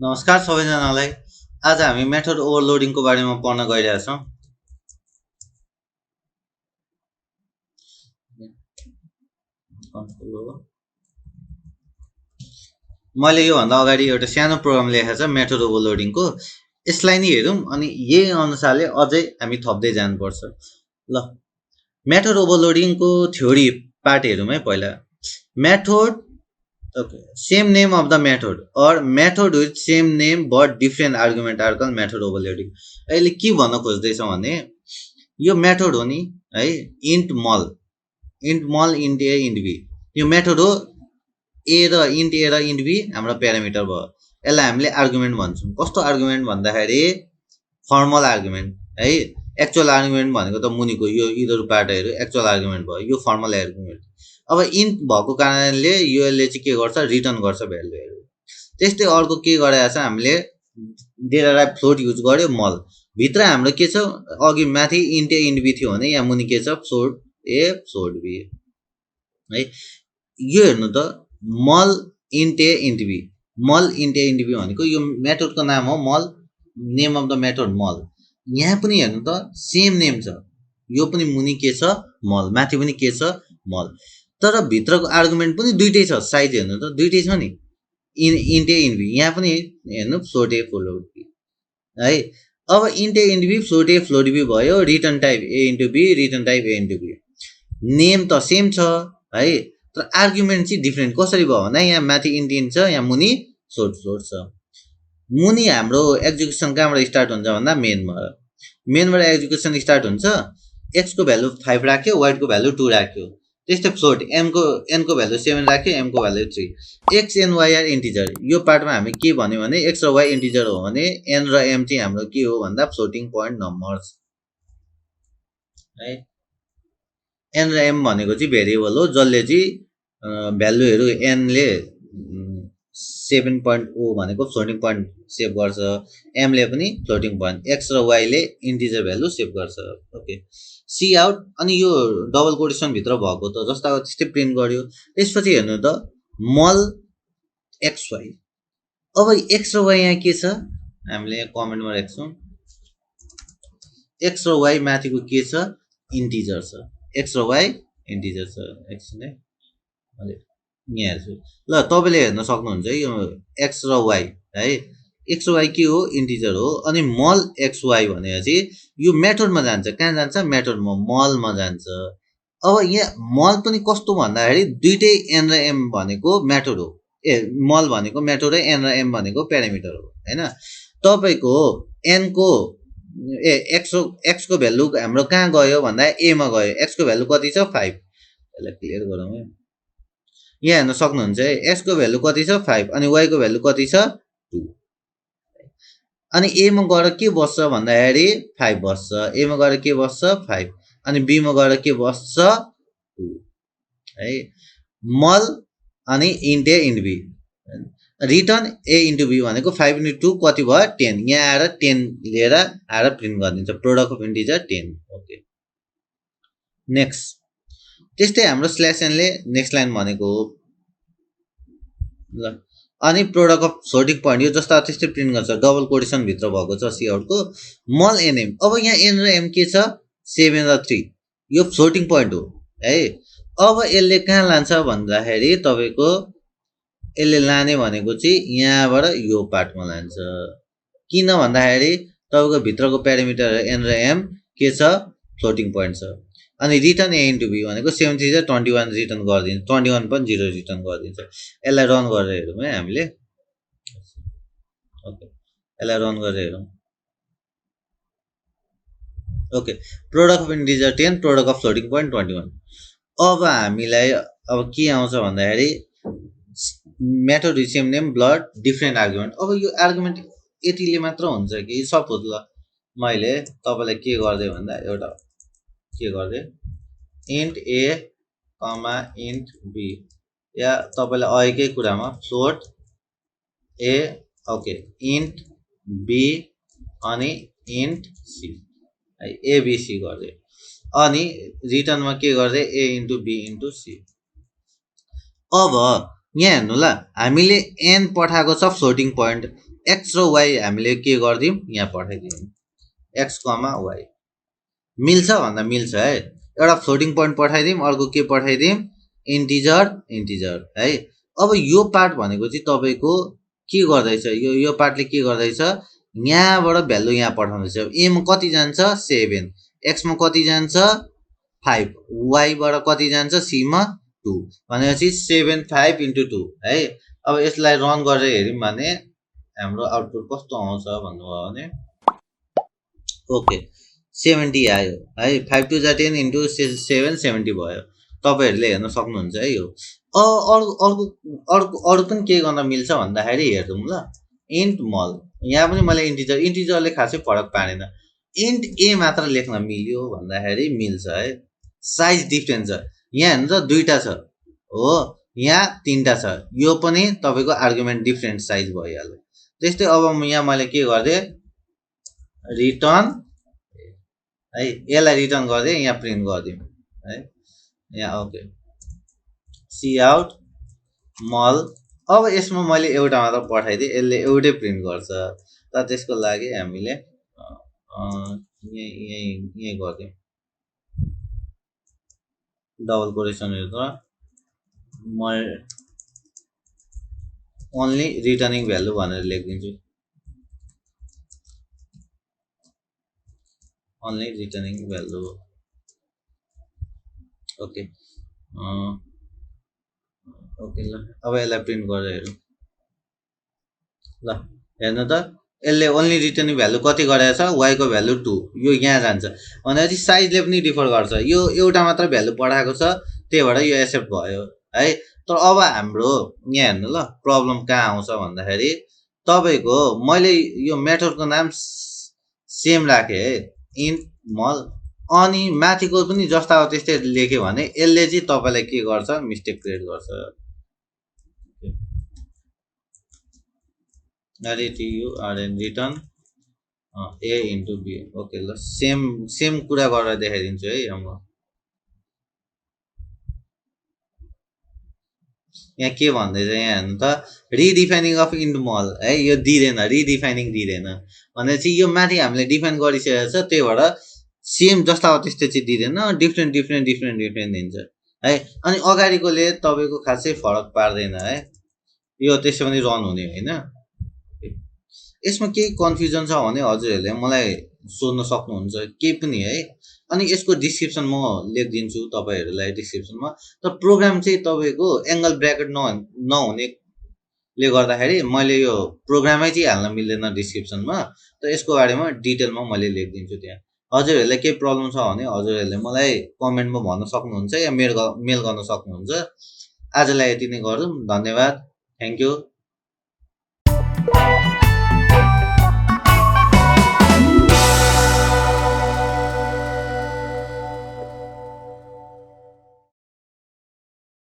नमस्कार सबैजनालाई। आज हामी मेथड ओभरलोडिङको बारेमा पढ्न गइरहेछौँ। मैले योभन्दा अगाडि एउटा सानो प्रोग्राम लेखेको छ मेथड ओभरलोडिङको। यसलाई नि हेरौँ अनि यही अनुसारले अझै हामी थप्दै जानुपर्छ। ल, मेथड ओभरलोडिङको थ्योरी पार्ट हेरौँ है पहिला। Method same name of the method or method with same name but different argument are called method overloading। अहिले के भन्न खोज्दैछौँ भने यो मेथड हो नि है, इन्ट मल इन्ट ए इन्ट बी, यो मेथड हो। ए र इन्ट ए र इन्ट बी हाम्रो प्यारामिटर भयो। यसलाई हामीले आर्गुमेन्ट भन्छौँ। कस्तो आर्गुमेन्ट भन्दाखेरि फर्मल आर्गुमेन्ट है। एक्चुअल आर्गुमेन्ट भनेको त मुनिको यो यिनीहरू पार्टहरू एक्चुअल आर्गुमेन्ट भयो, यो फर्मल आर्गुमेन्ट। अब इन्ट भएको कारणले यसले चाहिँ के गर्छ, रिटर्न गर्छ भ्यालुहरू। त्यस्तै अर्को के गरेको छ हामीले, डेटा टाइप फ्लोट युज गर्यो मल भित्र हाम्रो के छ, अघि माथि इन्ट ए इन्ट बी थियो भने यहाँ मुनि के छ, फ्लोट ए फ्लोट बी है। यो हेर्नु त, मल इन्ट ए इन्ट बी, मल इन्ट ए इन्ट बी भनेको यो मेथडको नाम हो mul, name of the method mul. यहाँ पनि हेर्नु त सेम नेम छ, यो पनि मुनि के छ मल, माथि पनि के छ मल, तर भित्रको आर्गुमेन्ट पनि दुइटै छ। साइज हेर्नु त दुइटै छ नि, इन्ट ए इन्ट बी। यहाँ पनि हेर्नु फ्लोट ए फ्लोट बी है। अब int A int B float A float B भयो, return type A into B, return type A into B. Name त सेम छ है, तर आर्गुमेन्ट चाहिँ डिफ्रेन्ट। कसरी भयो भन्दा यहाँ माथि इन्ट इन्ट छ, यहाँ मुनि फ्लोट फ्लोट छ। मुनि हाम्रो एक्जिक्युसन कहाँबाट स्टार्ट हुन्छ भन्दा मेनबाट एक्जिक्युसन स्टार्ट हुन्छ। एक्सको भ्यालु 5 राख्यो, वाइको भ्यालु 2 राख्यो। त्यस्तै फ्लोट एनको भ्यालु 7 राख्यो, एमको value 3। X and Y are integer. यो पार्टमा हामी के भन्यो भने एक्स र वाइ इन्टिजर हो भने एन र एम चाहिँ हाम्रो के हो भन्दा फ्लोटिङ पोइन्ट नम्बर्स है। एन र एम भनेको चाहिँ भेरिएबल हो, जसले चाहिँ भ्यालुहरू एनले 7.0 भनेको फ्लोटिङ पोइन्ट सेभ गर्छ, एमले पनि फ्लोटिङ पोइन्ट, एक्स र वाइले इन्टिजर भ्यालु सेभ गर्छ। Okay, C out. अनि यो डबल कोटेसन भित्र भएको त जस्ताको त्यस्तै प्रिन्ट गर्यो। त्यसपछि हेर्नु त मल एक्स वाइ। अब एक्स र वाइ यहाँ के छ, हामीले यहाँ कमेन्टमा राख्छौँ, एक्स र वाइ माथिको के छ, इन्टिजर छ। एक्स र वाइ इन्टिजर छ। एकछिन है, यहाँ हेर्छु ल, तपाईँले हेर्न सक्नुहुन्छ यो एक्स र वाइ है। एक्स वाइ के हो, इन्टिजर हो। अनि मल एक्स वाइ भनेपछि यो मेथडमा जान्छ। कहाँ जान्छ, मेथडमा, मलमा जान्छ। अब यहाँ मल पनि कस्तो भन्दाखेरि दुइटै एन र एम भनेको मेथड हो, मल भनेको मेथड हो, एन र एम भनेको प्यारामिटर हो होइन। तपाईँको एनको एक्सको भ्यालु हाम्रो कहाँ गयो भन्दा एमा गयो। एक्सको भ्यालु कति छ, 5। यसलाई क्लियर गरौँ है। यहाँ हेर्न सक्नुहुन्छ है, एक्सको भ्यालु कति छ, 5, अनि वाइको भ्यालु कति छ, 2। अनि एमा गएर के बस्छ भन्दाखेरि 5 बस्छ, एमा गएर के बस्छ, 5, अनि बीमा गएर के बस्छ, 2 है। मल अनि int A int b, return a into b भनेको 5 इन्टु 2 कति भयो, 10। यहाँ आएर 10 लिएर आएर प्रिन्ट गरिदिन्छ, product of integer 10। Okay, next. त्यस्तै हाम्रो स्ल्यास एनले नेक्स्ट लाइन भनेको हो ल। अनि प्रोडक्ट अफ फ्लोटिङ पोइन्ट, यो जस्ता त्यस्तै प्रिन्ट गर्छ, डबल कोटेसन भित्र भएको छ सी आउटको। मल एनएम, अब यहाँ एन र एम के छ, 7 र 3, यो फ्लोटिङ पोइन्ट हो है। अब यसले कहाँ लान्छ भन्दाखेरि तपाईँको यसले लाने भनेको चाहिँ यहाँबाट यो पार्टमा लान्छ। किन भन्दाखेरि तपाईँको भित्रको प्यारामिटर एन र एम के छ, फ्लोटिङ पोइन्ट छ। अनि रिटर्न ए इन्टु बी भनेको 7 3 21 रिटर्न गरिदिन्छ, 21.0 रिटर्न गरिदिन्छ। यसलाई रन गरेर हेरौँ है हामीले। ओके, यसलाई रन गरेर हेरौँ। Okay, product of integer 10, product of floating point 21। अब हामीलाई अब के आउँछ भन्दाखेरि method with same name blood different argument. अब यो आर्गुमेन्ट यतिले मात्र हुन्छ कि सपोज ल मैले तपाईँलाई के गर्दै भन्दा एउटा के गर्दै, int A comma int B, या तपाईँलाई अघिकै कुरामा float A, okay, int B अनि इन्ट सी है, एबिसी गर्दै, अनि रिटर्नमा के गर्दै, A into B into C. अब यहाँ हेर्नु ल, हामीले एन पठाएको छ फ्लोटिङ पोइन्ट, एक्स र वाइ हामीले के गरिदिउँ यहाँ पठाइदिउँ एक्स कमा वाइ मिल्छ भन्दा मिल्छ है एउटा फ्लोटिङ पोइन्ट पठाइदिउँ अर्को के पठाइदिउँ इन्टिजर इन्टिजर है अब यो पार्ट भनेको चाहिँ तपाईँको के गर्दैछ यो पार्टले के गर्दैछ यहाँबाट भ्यालु यहाँ पठाउँदैछ एमा कति जान्छ 7 एक्समा कति जान्छ 5 वाइबाट कति जान्छ सीमा 2 भनेपछि 7 5 इन्टु 2 है अब यसलाई रन गरेर हेऱ्यौँ भने हाम्रो आउटपुट कस्तो आउँछ भन्नुभयो भने ओके 70 आयो है 5 2 जा 10 इन्टु 7 70 भयो तपाईँहरूले हेर्न सक्नुहुन्छ है यो अरू पनि के गर्न मिल्छ भन्दाखेरि हेरौँ ल इन्ट मल यहाँ पनि मैले इन्टिजरले खासै फरक पारेन इन्ट ए मात्र लेख्न मिल्यो भन्दाखेरि मिल्छ है साइज डिफ्रेन्स छ यहाँ हेर्नु त दुईवटा छ हो यहाँ तिनवटा छ यो पनि तपाईँको आर्गुमेन्ट डिफ्रेन्ट साइज भइहाल्यो त्यस्तै अब यहाँ मैले के गरिदिएँ रिटर्न है यसलाई रिटर्न गरिदिएँ यहाँ प्रिन्ट गरिदिउँ है यहाँ ओके सी आउट मल अब यसमा मैले एउटा मात्र पठाइदिएँ यसले एउटै प्रिन्ट गर्छ त त्यसको लागि हामीले यहीँ गरिदिउँ डबल कोटेसनहरू त म ओन्ली रिटर्निङ भ्यालु भनेर लेखिदिन्छु only returning value okay okay ल अब यसलाई प्रिन्ट गरेर हेरौँ ल हेर्नु त यसले ओन्ली रिटर्निङ भ्यालु कति गरेको छ वाइको भ्यालु 2 यो यहाँ जान्छ भनेपछि साइजले पनि डिफर गर्छ यो एउटा मात्र भ्यालु पठाएको छ त्यही भएर यो एक्सेप्ट भयो है तर अब हाम्रो यहाँ हेर्नु ल प्रब्लम कहाँ आउँछ भन्दाखेरि तपाईँको मैले यो मेथडको नाम सेम राखेँ है इन्ट मल अनि माथिको पनि जस्ता हो त्यस्तै लेख्यो भने यसले चाहिँ तपाईँलाई के गर्छ मिस्टेक क्रिएट गर्छ RETURN return a into b okay ल सेम कुरा गरेर देखाइदिन्छु है म यहाँ के भन्दैछ यहाँ हेर्नु त रिडिफाइनिङ अफ इन्ट मल है यो दिँदैन रिडिफाइनिङ दिँदैन भनेपछि यो माथि हामीले डिफाइन गरिसकेको छ त्यही भएर सेम जस्ता हो त्यस्तै चाहिँ दिँदैन डिफ्रेन्ट दिन्छ है अनि अगाडिकोले तपाईँको खासै फरक पार्दैन है यो त्यसो पनि रन हुने होइन यसमा केही कन्फ्युजन छ भने हजुरहरूले मलाई सोध्न सक्नुहुन्छ केही पनि है अनि यसको डिस्क्रिप्सन म लेखिदिन्छु तपाईँहरूलाई डिस्क्रिप्सनमा तर प्रोग्राम चाहिँ तपाईँको एङ्गल ब्र्याकेट नहुनेले गर्दाखेरि मैले यो प्रोग्रामै चाहिँ हाल्न मिल्दैन डिस्क्रिप्सनमा त यसको बारेमा डिटेलमा मैले लेखिदिन्छु त्यहाँ हजुरहरूलाई केही प्रब्लम छ भने हजुरहरूले मलाई कमेन्टमा भन्न सक्नुहुन्छ या मेल गर्न सक्नुहुन्छ आजलाई यति नै गरौँ धन्यवाद थ्याङ्क यू